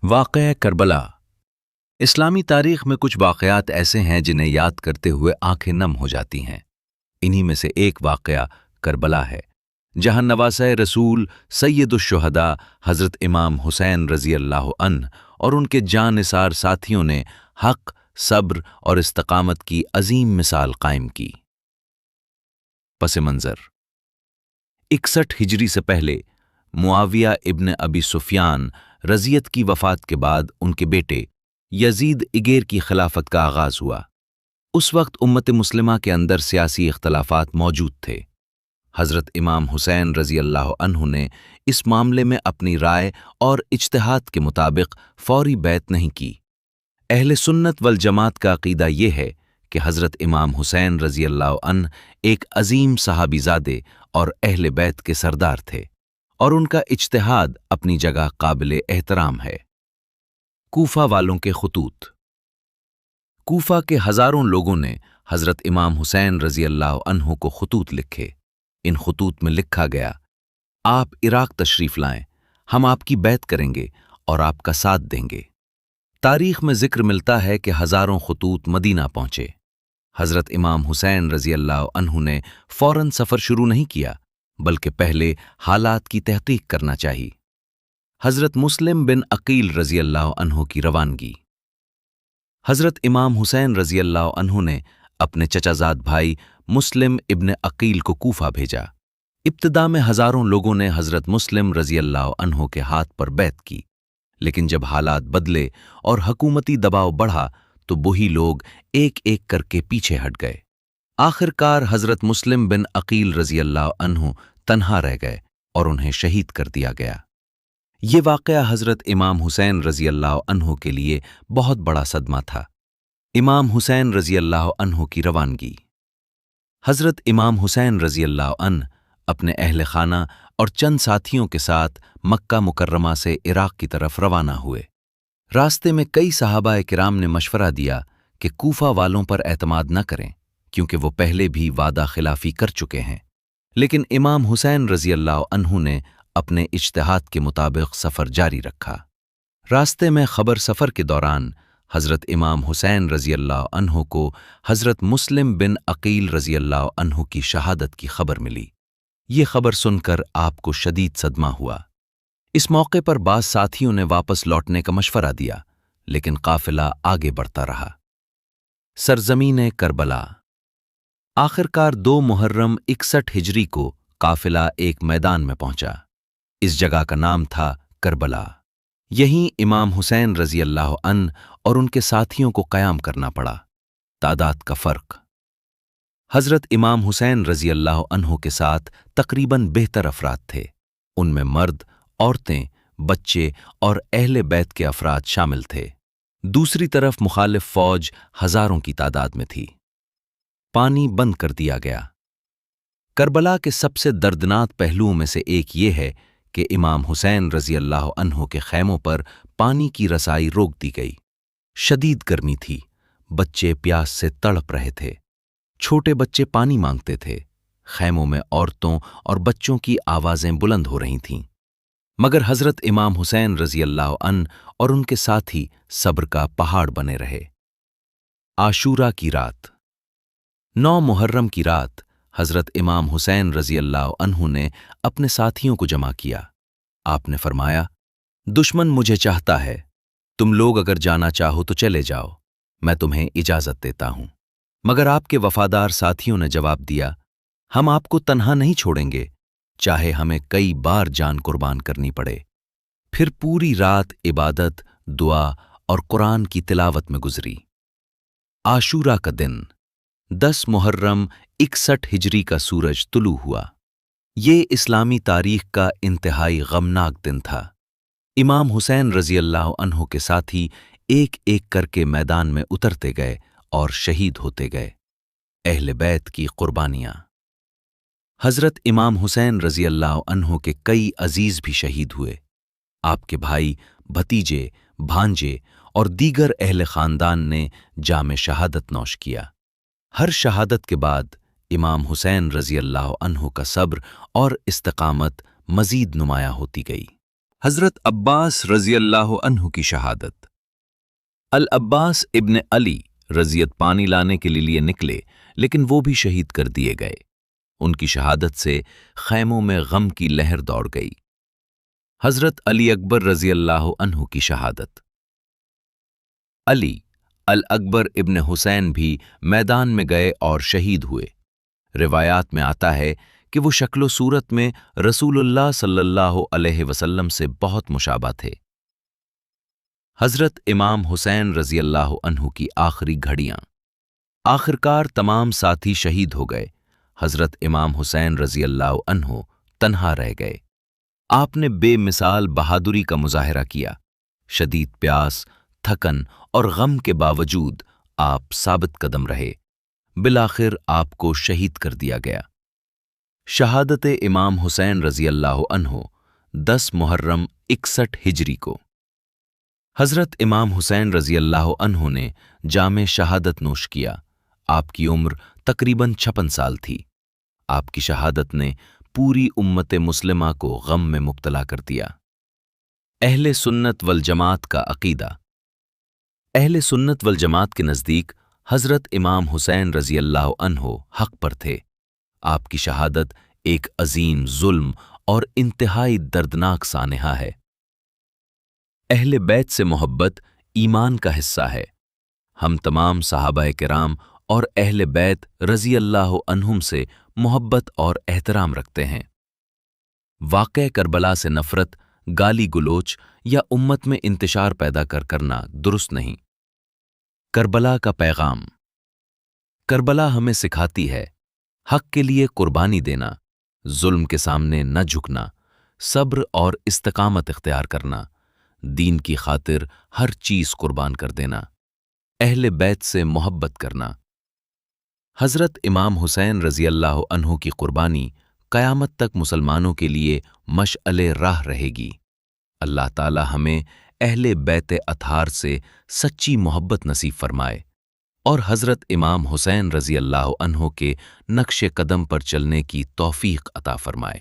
واقعہ کربلا۔ اسلامی تاریخ میں کچھ واقعات ایسے ہیں جنہیں یاد کرتے ہوئے آنکھیں نم ہو جاتی ہیں۔ انہی میں سے ایک واقعہ کربلا ہے، جہاں نواسۂ رسول سید الشہداء حضرت امام حسین رضی اللہ عنہ اور ان کے جاں نثار ساتھیوں نے حق، صبر اور استقامت کی عظیم مثال قائم کی۔ پس منظر: 61 ہجری سے پہلے معاویہ ابن ابی سفیان رضیت کی وفات کے بعد ان کے بیٹے یزید اگیر کی خلافت کا آغاز ہوا۔ اس وقت امت مسلمہ کے اندر سیاسی اختلافات موجود تھے۔ حضرت امام حسین رضی اللہ عنہ نے اس معاملے میں اپنی رائے اور اجتہاد کے مطابق فوری بیعت نہیں کی۔ اہل سنت والجماعت کا عقیدہ یہ ہے کہ حضرت امام حسین رضی اللہ عنہ ایک عظیم صحابی زادے اور اہل بیت کے سردار تھے، اور ان کا اجتہاد اپنی جگہ قابل احترام ہے۔ کوفہ والوں کے خطوط۔ کوفہ کے ہزاروں لوگوں نے حضرت امام حسین رضی اللہ عنہ کو خطوط لکھے۔ ان خطوط میں لکھا گیا: آپ عراق تشریف لائیں، ہم آپ کی بیعت کریں گے اور آپ کا ساتھ دیں گے۔ تاریخ میں ذکر ملتا ہے کہ ہزاروں خطوط مدینہ پہنچے۔ حضرت امام حسین رضی اللہ عنہ نے فوراً سفر شروع نہیں کیا، بلکہ پہلے حالات کی تحقیق کرنا چاہیے۔ حضرت مسلم بن عقیل رضی اللہ عنہ کی روانگی۔ حضرت امام حسین رضی اللہ عنہ نے اپنے چچا زاد بھائی مسلم ابن عقیل کو کوفہ بھیجا۔ ابتدا میں ہزاروں لوگوں نے حضرت مسلم رضی اللہ عنہ کے ہاتھ پر بیعت کی، لیکن جب حالات بدلے اور حکومتی دباؤ بڑھا تو وہی لوگ ایک ایک کر کے پیچھے ہٹ گئے۔ آخر کار حضرت مسلم بن عقیل رضی اللہ عنہ تنہا رہ گئے اور انہیں شہید کر دیا گیا۔ یہ واقعہ حضرت امام حسین رضی اللہ عنہ کے لیے بہت بڑا صدمہ تھا۔ امام حسین رضی اللہ عنہ کی روانگی۔ حضرت امام حسین رضی اللہ عنہ اپنے اہل خانہ اور چند ساتھیوں کے ساتھ مکہ مکرمہ سے عراق کی طرف روانہ ہوئے۔ راستے میں کئی صحابہ کرام نے مشورہ دیا کہ کوفہ والوں پر اعتماد نہ کریں، کیونکہ وہ پہلے بھی وعدہ خلافی کر چکے ہیں۔ لیکن امام حسین رضی اللہ عنہ نے اپنے اجتہاد کے مطابق سفر جاری رکھا۔ راستے میں خبر سفر کے دوران حضرت امام حسین رضی اللہ عنہ کو حضرت مسلم بن عقیل رضی اللہ عنہ کی شہادت کی خبر ملی۔ یہ خبر سن کر آپ کو شدید صدمہ ہوا۔ اس موقع پر بعض ساتھیوں نے واپس لوٹنے کا مشورہ دیا، لیکن قافلہ آگے بڑھتا رہا۔ سرزمین کربلا۔ آخرکار 2 محرم 61 ہجری کو قافلہ ایک میدان میں پہنچا۔ اس جگہ کا نام تھا کربلا۔ یہیں امام حسین رضی اللہ عنہ اور ان کے ساتھیوں کو قیام کرنا پڑا۔ تعداد کا فرق۔ حضرت امام حسین رضی اللہ عنہ کے ساتھ تقریباً بہتر افراد تھے۔ ان میں مرد، عورتیں، بچے اور اہل بیت کے افراد شامل تھے۔ دوسری طرف مخالف فوج ہزاروں کی تعداد میں تھی۔ پانی بند کر دیا گیا۔ کربلا کے سب سے دردناک پہلوؤں میں سے ایک یہ ہے کہ امام حسین رضی اللہ عنہ کے خیموں پر پانی کی رسائی روک دی گئی۔ شدید گرمی تھی، بچے پیاس سے تڑپ رہے تھے، چھوٹے بچے پانی مانگتے تھے۔ خیموں میں عورتوں اور بچوں کی آوازیں بلند ہو رہی تھیں، مگر حضرت امام حسین رضی اللہ عنہ اور ان کے ساتھی صبر کا پہاڑ بنے رہے۔ عاشورہ کی رات۔ 9 محرم کی رات حضرت امام حسین رضی اللہ عنہ نے اپنے ساتھیوں کو جمع کیا۔ آپ نے فرمایا: دشمن مجھے چاہتا ہے، تم لوگ اگر جانا چاہو تو چلے جاؤ، میں تمہیں اجازت دیتا ہوں۔ مگر آپ کے وفادار ساتھیوں نے جواب دیا: ہم آپ کو تنہا نہیں چھوڑیں گے، چاہے ہمیں کئی بار جان قربان کرنی پڑے۔ پھر پوری رات عبادت، دعا اور قرآن کی تلاوت میں گزری۔ عاشورہ کا دن۔ 10 محرم 61 ہجری کا سورج طلوع ہوا۔ یہ اسلامی تاریخ کا انتہائی غمناک دن تھا۔ امام حسین رضی اللہ عنہ کے ساتھی ایک ایک کر کے میدان میں اترتے گئے اور شہید ہوتے گئے۔ اہل بیت کی قربانیاں۔ حضرت امام حسین رضی اللہ عنہ کے کئی عزیز بھی شہید ہوئے۔ آپ کے بھائی، بھتیجے، بھانجے اور دیگر اہل خاندان نے جام شہادت نوش کیا۔ ہر شہادت کے بعد امام حسین رضی اللہ عنہ کا صبر اور استقامت مزید نمایاں ہوتی گئی۔ حضرت عباس رضی اللہ عنہ کی شہادت۔ العباس ابن علی رضیت پانی لانے کے لیے نکلے، لیکن وہ بھی شہید کر دیے گئے۔ ان کی شہادت سے خیموں میں غم کی لہر دوڑ گئی۔ حضرت علی اکبر رضی اللہ عنہ کی شہادت۔ علی الاکبر ابن حسین بھی میدان میں گئے اور شہید ہوئے۔ روایات میں آتا ہے کہ وہ شکل و صورت میں رسول اللہ صلی اللہ علیہ وسلم سے بہت مشابہ تھے۔ حضرت امام حسین رضی اللہ عنہ کی آخری گھڑیاں۔ آخرکار تمام ساتھی شہید ہو گئے، حضرت امام حسین رضی اللہ عنہ تنہا رہ گئے۔ آپ نے بے مثال بہادری کا مظاہرہ کیا۔ شدید پیاس، تھکن اور غم کے باوجود آپ ثابت قدم رہے۔ بالآخر آپ کو شہید کر دیا گیا۔ شہادت امام حسین رضی اللہ عنہ 10 محرم 61 ہجری کو۔ حضرت امام حسین رضی اللہ عنہ نے جام شہادت نوش کیا۔ آپ کی عمر تقریباً 56 سال تھی۔ آپ کی شہادت نے پوری امت مسلمہ کو غم میں مبتلا کر دیا۔ اہل سنت والجماعت کا عقیدہ۔ اہل سنت والجماعت کے نزدیک حضرت امام حسین رضی اللہ عنہ حق پر تھے۔ آپ کی شہادت ایک عظیم ظلم اور انتہائی دردناک سانحہ ہے۔ اہل بیت سے محبت ایمان کا حصہ ہے۔ ہم تمام صحابہ کرام اور اہل بیت رضی اللہ عنہم سے محبت اور احترام رکھتے ہیں۔ واقعہ کربلا سے نفرت، گالی گلوچ یا امت میں انتشار پیدا کرنا درست نہیں۔ کربلا کا پیغام۔ کربلا ہمیں سکھاتی ہے حق کے لیے قربانی دینا، ظلم کے سامنے نہ جھکنا، صبر اور استقامت اختیار کرنا، دین کی خاطر ہر چیز قربان کر دینا، اہل بیت سے محبت کرنا۔ حضرت امام حسین رضی اللہ عنہ کی قربانی قیامت تک مسلمانوں کے لیے مشعل راہ رہے گی۔ اللہ تعالی ہمیں اہل بیت اطہار سے سچی محبت نصیب فرمائے اور حضرت امام حسین رضی اللہ عنہ کے نقش قدم پر چلنے کی توفیق عطا فرمائے۔